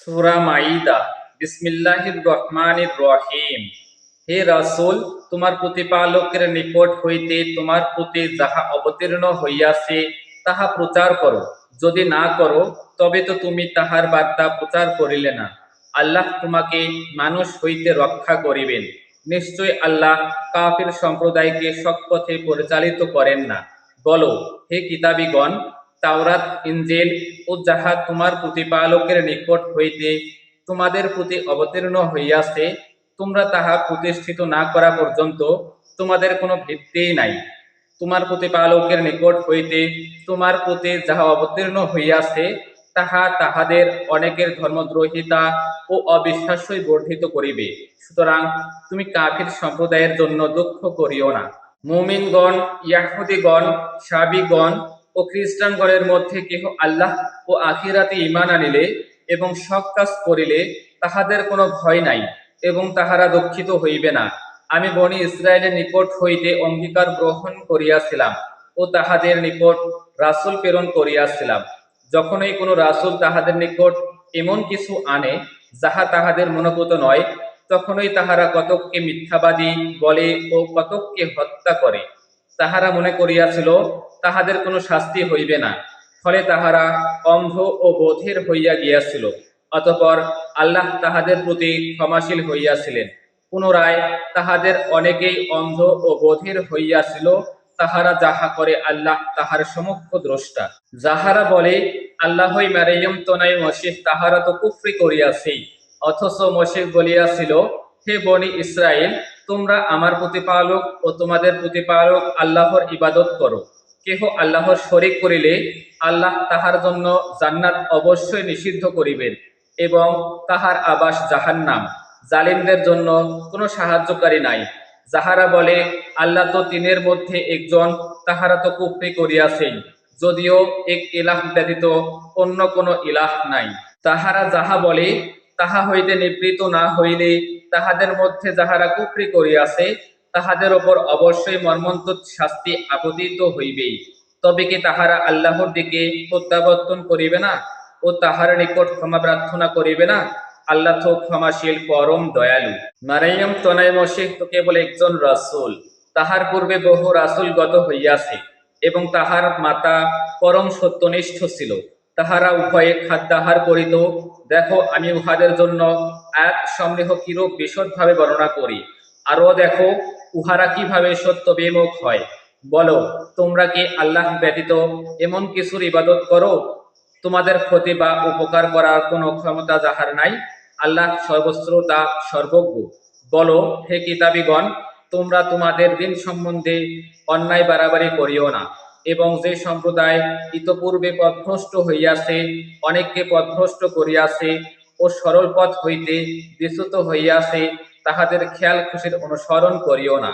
সূরা মাইদা। বিসমিল্লাহির রহমানির রহিম। হে রাসূল, তোমার প্রতিপালকের নিকট হইতে তোমার প্রতি যাহা অবতীর্ণ হইয়াছে তাহা প্রচার করো। যদি না করো তবে তো তুমি তাহার বার্তা প্রচার করিলে না। আল্লাহ তোমাকে মানুষ হইতে রক্ষা করিবেন। নিশ্চয় আল্লাহ কাফির সম্প্রদায়কে সৎপথে পরিচালিত করেন না। বলো, হে কিতাবীগণ, তাওরাত, ইনজিল ও যাহা তোমার প্রতিপালকের নিকট হইতে তোমাদের প্রতি অবতীর্ণ হইয়াছে, তোমরা তাহা প্রতিষ্ঠিত না করা পর্যন্ত তোমাদের কোনো ভিত্তিই নাই। তোমার প্রতিপালকের নিকট হইতে তোমার প্রতি যাহা অবতীর্ণ হইয়াছে তাহা তাহাদের অনেকের ধর্মদ্রোহিতা ও অবিশ্বাসই বর্ধিত করিবে। সুতরাং তুমি কাফির সম্প্রদায়ের জন্য দুঃখ করিও না। মুমিনগণ, ইয়াহুদীগণ, সাবিগণ ও খ্রিস্টানগণের মধ্যে কেহ আল্লাহ ও আখিরাতে ঈমান আনিলে এবং সৎ কাজ করিলে তাহাদের কোনো ভয় নাই এবং তাহারা দুঃখিত হইবে না। আমি বনী ইসরায়েলের নিকট হইতে অঙ্গীকার গ্রহণ করিয়াছিলাম ও তাহাদের নিকট রাসূল প্রেরণ করিয়াছিলাম। যখনই কোনো রাসূল তাহাদের নিকট এমন কিছু আনে যাহা তাহাদের মনোভূত নয়, তখনই তাহারা কতককে মিথ্যাবাদী বলে ও কতককে হত্যা করে। তাহারা মনে করিয়াছিল তাহাদের কোনো শাস্তি হইবে না, ফলে তাহারা অন্ধ ও বধির হইয়া গিয়াছিল। অতঃপর আল্লাহ তাহাদের প্রতি ক্ষমাশীল হইয়াছিলেন। পুনরায় তাহাদের অনেকেই অন্ধ ও বধির হইয়াছিল। তাহারা যাহা করে আল্লাহ তাহার সমক্ষ দ্রষ্টা। যাহারা বলে আল্লাহই মারিয়ম তনয় মসীহ, তাহারা তো কুফরি করিয়াছেই। অথচ মসীহ বলিয়াছিল, হে বনী ইসরায়েল, তোমরা আমার প্রতিপালক ও তোমাদের প্রতিপালক আল্লাহর ইবাদত করো। কেহ আল্লাহর শরীক করিলে আল্লাহ তাহার জন্য জান্নাত অবশ্যই নিষিদ্ধ করিবেন এবং তাহার আবাস জাহান্নাম। জালিমদের জন্য কোনো সাহায্যকারী নাই। যাহারা বলে আল্লাহ তো তিনের মধ্যে একজন, তাহারা তো কুফরি করিয়াছেই, যদিও এক ইলাহ ব্যতীত অন্য কোনো ইলাহ নাই। তাহারা যাহা বলে তাহা হইতে নিবৃত্ত না হইলে তাহাদের মধ্যে যাহারা কুফরি করিয়াছে তাহাদের ওপর অবশ্যই মর্মন্তুদ শাস্তি আপতিত হইবেই। তবে কি তাহারা আল্লাহর দিকে প্রত্যাবর্তন করিবে না ও তাহার নিকট ক্ষমা প্রার্থনা করিবে না? আল্লাহ তো ক্ষমাশীল, পরম দয়ালু। মারিয়ম তনয় মসীহ তো কেবল একজন রাসূল। তাহার পূর্বে বহু রাসূল গত হইয়াছে এবং তাহার মাতা পরম সত্যনিষ্ঠ ছিল। তাহারা উভয়ে খাদ্যাহার করিত। দেখো, আমি উহাদের জন্য আয়াত সমূহ কিরূপ বিশদভাবে বর্ণনা করি। আরও দেখো উহারা কিভাবে সত্য বিমুখ হয়। বলো, তোমরা কি আল্লাহ ব্যতীত এমন কিছুর ইবাদত করো? তোমাদের ক্ষতি বা উপকার করার কোনো ক্ষমতা যাহার নাই। আল্লাহ সর্বশ্রোতা, সর্বজ্ঞ। বলো, হে কিতাবীগণ, তোমরা তোমাদের দিন সম্বন্ধে অন্যায় বাড়াবাড়ি করিও না এবং যে সম্প্রদায় ইতপূর্বে পথভ্রষ্ট হইয়াছে, অনেককে পথভ্রষ্ট করিয়াছে ও সরল পথ হইতে বিচ্যুত হইয়াছে, তাহাদের খেয়াল খুশির অনুসরণ করিও না।